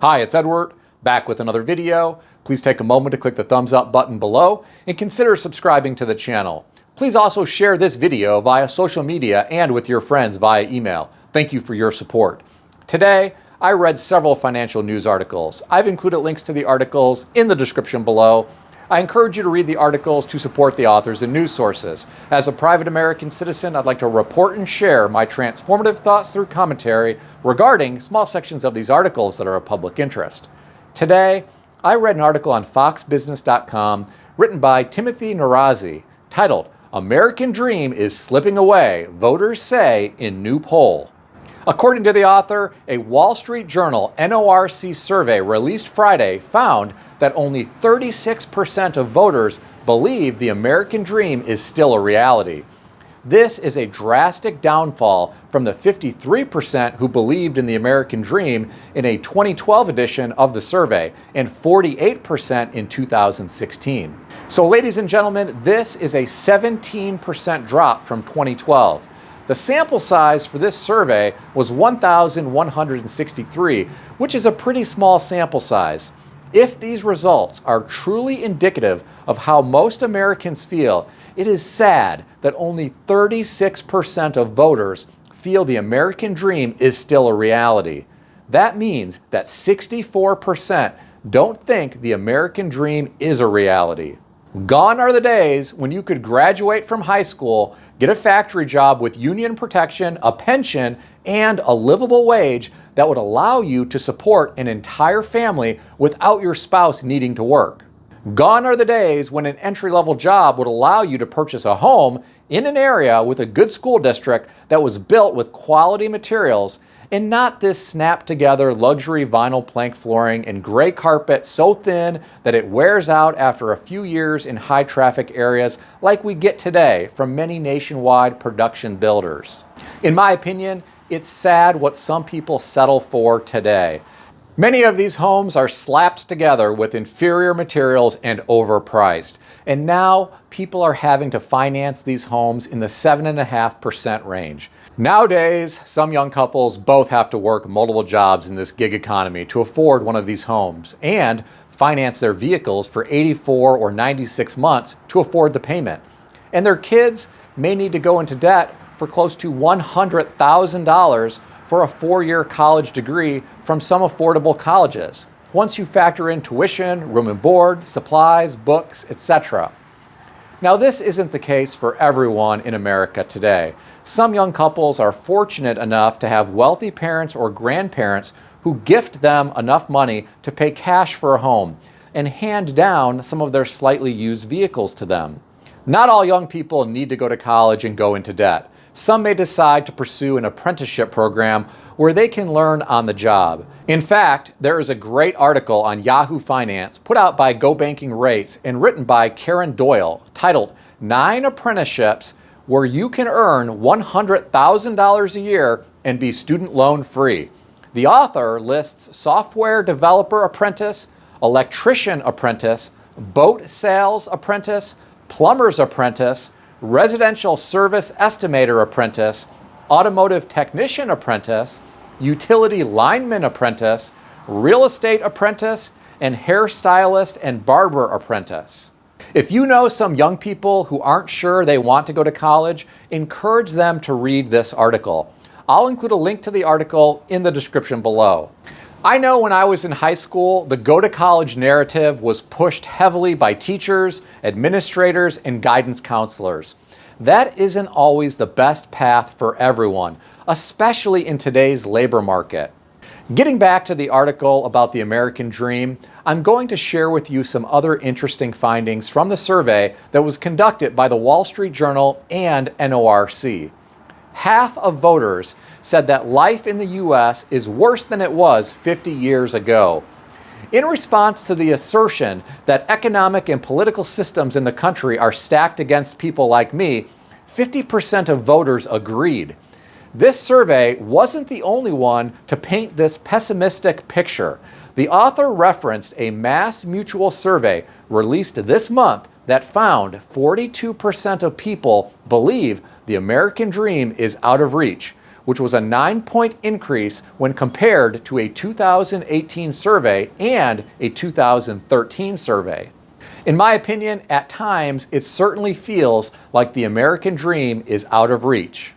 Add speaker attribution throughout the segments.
Speaker 1: Hi, it's Edward, back with another video. Please take a moment to click the thumbs up button below and consider subscribing to the channel. Please also share this video via social media and with your friends via email. Thank you for your support. Today, I read several financial news articles. I've included links to the articles in the description below. I encourage you to read the articles to support the authors and news sources. As a private American citizen, I'd like to report and share my transformative thoughts through commentary regarding small sections of these articles that are of public interest. Today, I read an article on foxbusiness.com written by Timothy Narazi titled, "American Dream is Slipping Away, Voters Say in New Poll." According to the author, a Wall Street Journal NORC survey released Friday found that only 36% of voters believe the American dream is still a reality. This is a drastic downfall from the 53% who believed in the American dream in a 2012 edition of the survey and 48% in 2016. So, ladies and gentlemen, this is a 17% drop from 2012. The sample size for this survey was 1,163, which is a pretty small sample size. If these results are truly indicative of how most Americans feel, it is sad that only 36% of voters feel the American dream is still a reality. That means that 64% don't think the American dream is a reality. Gone are the days when you could graduate from high school, get a factory job with union protection, a pension, and a livable wage that would allow you to support an entire family without your spouse needing to work. Gone are the days when an entry-level job would allow you to purchase a home in an area with a good school district that was built with quality materials and not this snap-together luxury vinyl plank flooring and gray carpet so thin that it wears out after a few years in high-traffic areas like we get today from many nationwide production builders. In my opinion, it's sad what some people settle for today. Many of these homes are slapped together with inferior materials and overpriced. And now people are having to finance these homes in the 7.5% range. Nowadays, some young couples both have to work multiple jobs in this gig economy to afford one of these homes and finance their vehicles for 84 or 96 months to afford the payment. And their kids may need to go into debt for close to $100,000 for a 4-year college degree from some affordable colleges, once you factor in tuition, room and board, supplies, books, etc. Now, this isn't the case for everyone in America today. Some young couples are fortunate enough to have wealthy parents or grandparents who gift them enough money to pay cash for a home and hand down some of their slightly used vehicles to them. Not all young people need to go to college and go into debt. Some may decide to pursue an apprenticeship program where they can learn on the job. In fact, there is a great article on Yahoo Finance put out by Go Banking Rates and written by Karen Doyle titled 9 Apprenticeships Where You Can Earn $100,000 a Year and Be Student Loan Free. The author lists software developer apprentice, electrician apprentice, boat sales apprentice, plumber's apprentice, residential service estimator apprentice, automotive technician apprentice, utility lineman apprentice, real estate apprentice, and hairstylist and barber apprentice. If you know some young people who aren't sure they want to go to college, encourage them to read this article. I'll include a link to the article in the description below. I know when I was in high school, the go-to-college narrative was pushed heavily by teachers, administrators, and guidance counselors. That isn't always the best path for everyone, especially in today's labor market. Getting back to the article about the American dream, I'm going to share with you some other interesting findings from the survey that was conducted by the Wall Street Journal and NORC. Half of voters said that life in the U.S. is worse than it was 50 years ago. In response to the assertion that economic and political systems in the country are stacked against people like me, 50% of voters agreed. This survey wasn't the only one to paint this pessimistic picture. The author referenced a Mass Mutual survey released this month that found 42% of people believe the American dream is out of reach, which was a 9-point increase when compared to a 2018 survey and a 2013 survey. In my opinion, at times, it certainly feels like the American dream is out of reach.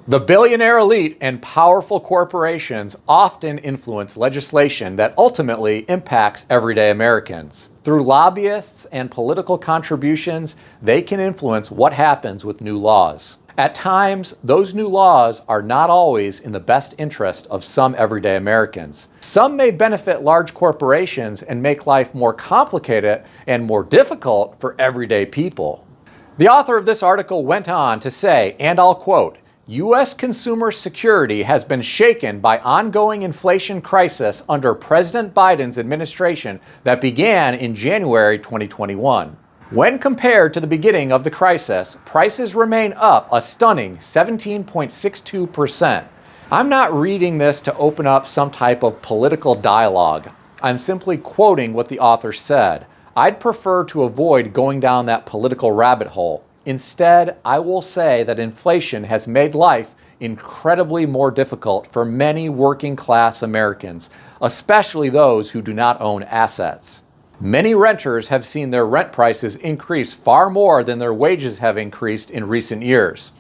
Speaker 1: The billionaire elite and powerful corporations often influence legislation that ultimately impacts everyday Americans. Through lobbyists and political contributions, they can influence what happens with new laws. At times, those new laws are not always in the best interest of some everyday Americans. Some may benefit large corporations and make life more complicated and more difficult for everyday people. The author of this article went on to say, and I'll quote, U.S. consumer security has been shaken by ongoing inflation crisis under President Biden's administration that began in January 2021. When compared to the beginning of the crisis, prices remain up a stunning 17.62%. I'm not reading this to open up some type of political dialogue. I'm simply quoting what the author said. I'd prefer to avoid going down that political rabbit hole. Instead, I will say that inflation has made life incredibly more difficult for many working-class Americans, especially those who do not own assets. Many renters have seen their rent prices increase far more than their wages have increased in recent years.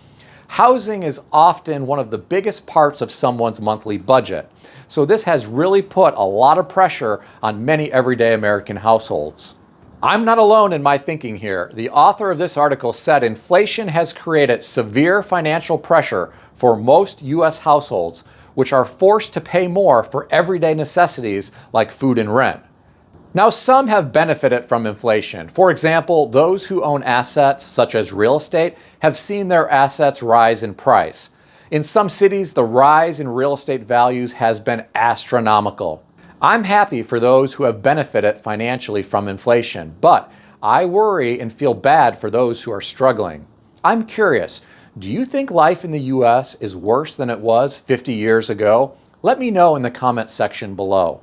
Speaker 1: Housing is often one of the biggest parts of someone's monthly budget, so this has really put a lot of pressure on many everyday American households. I'm not alone in my thinking here. The author of this article said inflation has created severe financial pressure for most U.S. households, which are forced to pay more for everyday necessities like food and rent. Now, some have benefited from inflation. For example, those who own assets, such as real estate, have seen their assets rise in price. In some cities, the rise in real estate values has been astronomical. I'm happy for those who have benefited financially from inflation, but I worry and feel bad for those who are struggling. I'm curious, do you think life in the U.S. is worse than it was 50 years ago? Let me know in the comments section below.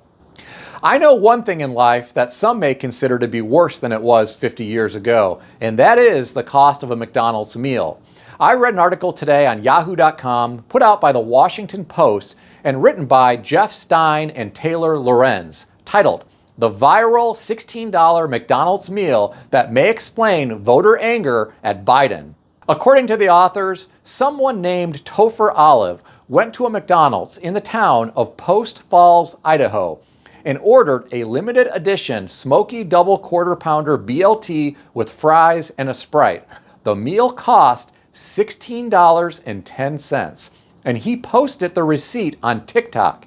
Speaker 1: I know one thing in life that some may consider to be worse than it was 50 years ago, and that is the cost of a McDonald's meal. I read an article today on yahoo.com put out by the Washington Post and written by Jeff Stein and Taylor Lorenz, titled, "The Viral $16 McDonald's Meal That May Explain Voter Anger at Biden." According to the authors, someone named Topher Olive went to a McDonald's in the town of Post Falls, Idaho, and ordered a limited edition smoky double quarter pounder BLT with fries and a Sprite. The meal cost $16.10, and he posted the receipt on TikTok.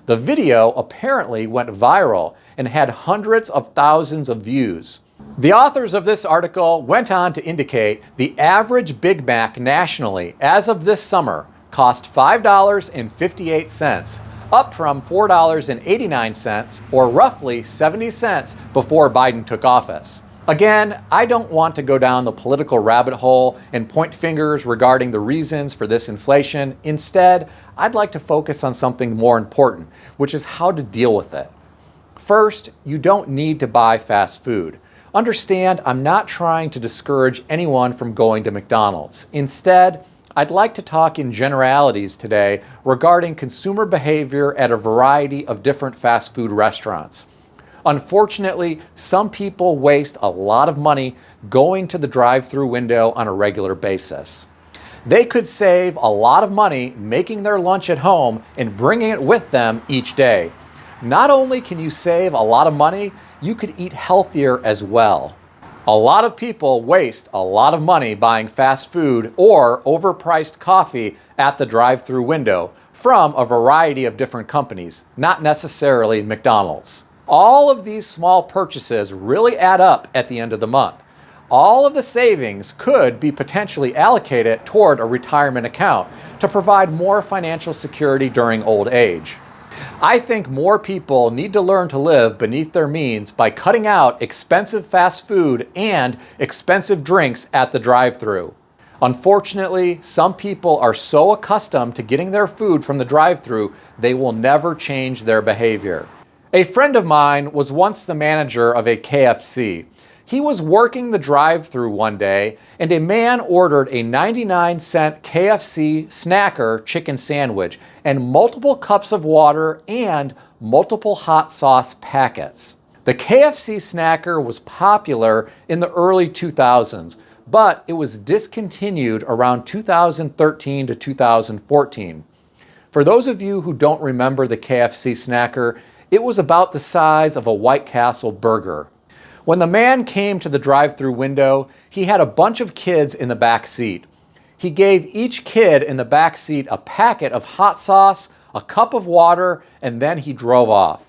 Speaker 1: The video apparently went viral and had hundreds of thousands of views. The authors of this article went on to indicate the average Big Mac nationally as of this summer cost $5.58, up from $4.89, or roughly 70 cents before Biden took office. Again, I don't want to go down the political rabbit hole and point fingers regarding the reasons for this inflation. Instead, I'd like to focus on something more important, which is how to deal with it. First, you don't need to buy fast food. Understand, I'm not trying to discourage anyone from going to McDonald's. Instead, I'd like to talk in generalities today regarding consumer behavior at a variety of different fast food restaurants. Unfortunately, some people waste a lot of money going to the drive-through window on a regular basis. They could save a lot of money making their lunch at home and bringing it with them each day. Not only can you save a lot of money, you could eat healthier as well. A lot of people waste a lot of money buying fast food or overpriced coffee at the drive-through window from a variety of different companies, not necessarily McDonald's. All of these small purchases really add up at the end of the month. All of the savings could be potentially allocated toward a retirement account to provide more financial security during old age. I think more people need to learn to live beneath their means by cutting out expensive fast food and expensive drinks at the drive-thru. Unfortunately, some people are so accustomed to getting their food from the drive-thru, they will never change their behavior. A friend of mine was once the manager of a KFC. He was working the drive-thru one day, and a man ordered a 99-cent KFC snacker chicken sandwich and multiple cups of water and multiple hot sauce packets. The KFC snacker was popular in the early 2000s, but it was discontinued around 2013 to 2014. For those of you who don't remember the KFC snacker, it was about the size of a White Castle burger. When the man came to the drive-thru window, he had a bunch of kids in the back seat. He gave each kid in the back seat a packet of hot sauce, a cup of water, and then he drove off.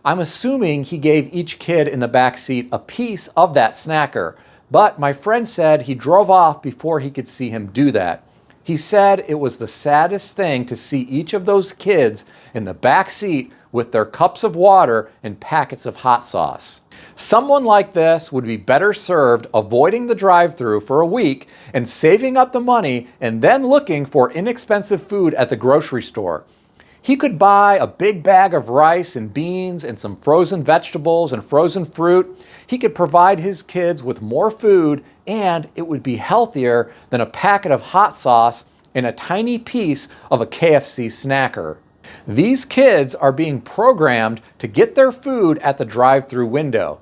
Speaker 1: I'm assuming he gave each kid in the back seat a piece of that snacker, but my friend said he drove off before he could see him do that. He said it was the saddest thing to see each of those kids in the back seat with their cups of water and packets of hot sauce. Someone like this would be better served avoiding the drive-thru for a week and saving up the money and then looking for inexpensive food at the grocery store. He could buy a big bag of rice and beans and some frozen vegetables and frozen fruit. He could provide his kids with more food, and it would be healthier than a packet of hot sauce and a tiny piece of a KFC snacker. These kids are being programmed to get their food at the drive-thru window.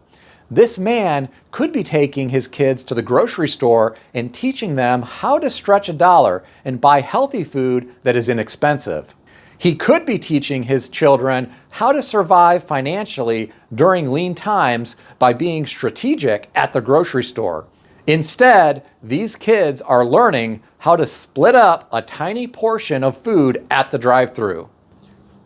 Speaker 1: This man could be taking his kids to the grocery store and teaching them how to stretch a dollar and buy healthy food that is inexpensive. He could be teaching his children how to survive financially during lean times by being strategic at the grocery store. Instead, these kids are learning how to split up a tiny portion of food at the drive-thru.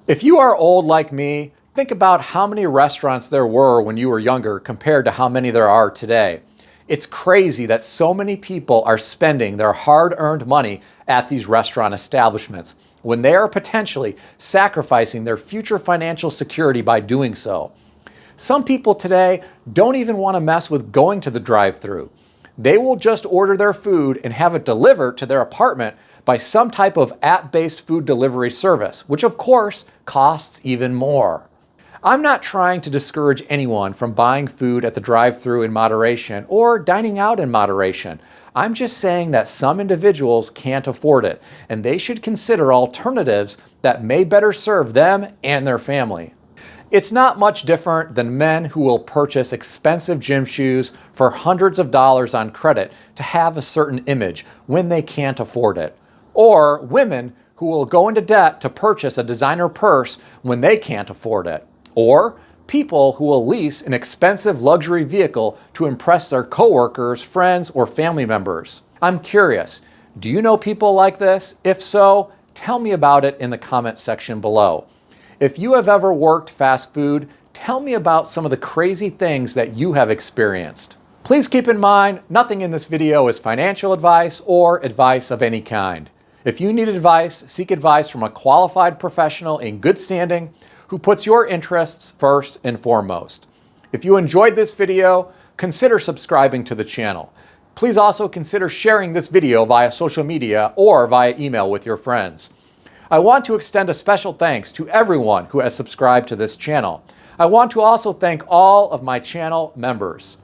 Speaker 1: If you are old like me, think about how many restaurants there were when you were younger compared to how many there are today. It's crazy that so many people are spending their hard-earned money at these restaurant establishments when they are potentially sacrificing their future financial security by doing so. Some people today don't even want to mess with going to the drive-thru. They will just order their food and have it delivered to their apartment by some type of app-based food delivery service, which of course costs even more. I'm not trying to discourage anyone from buying food at the drive-thru in moderation or dining out in moderation. I'm just saying that some individuals can't afford it, and they should consider alternatives that may better serve them and their family. It's not much different than men who will purchase expensive gym shoes for hundreds of dollars on credit to have a certain image when they can't afford it. Or women who will go into debt to purchase a designer purse when they can't afford it. Or people who will lease an expensive luxury vehicle to impress their coworkers, friends, or family members. I'm curious, do you know people like this? If so, tell me about it in the comment section below. If you have ever worked fast food, tell me about some of the crazy things that you have experienced. Please keep in mind, nothing in this video is financial advice or advice of any kind. If you need advice, seek advice from a qualified professional in good standing who puts your interests first and foremost. If you enjoyed this video, consider subscribing to the channel. Please also consider sharing this video via social media or via email with your friends. I want to extend a special thanks to everyone who has subscribed to this channel. I want to also thank all of my channel members.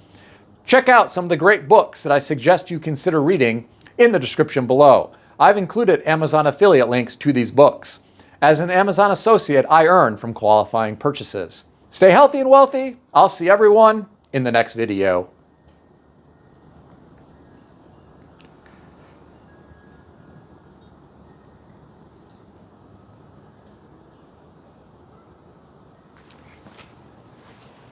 Speaker 1: Check out some of the great books that I suggest you consider reading in the description below. I've included Amazon affiliate links to these books. As an Amazon associate, I earn from qualifying purchases. Stay healthy and wealthy. I'll see everyone in the next video.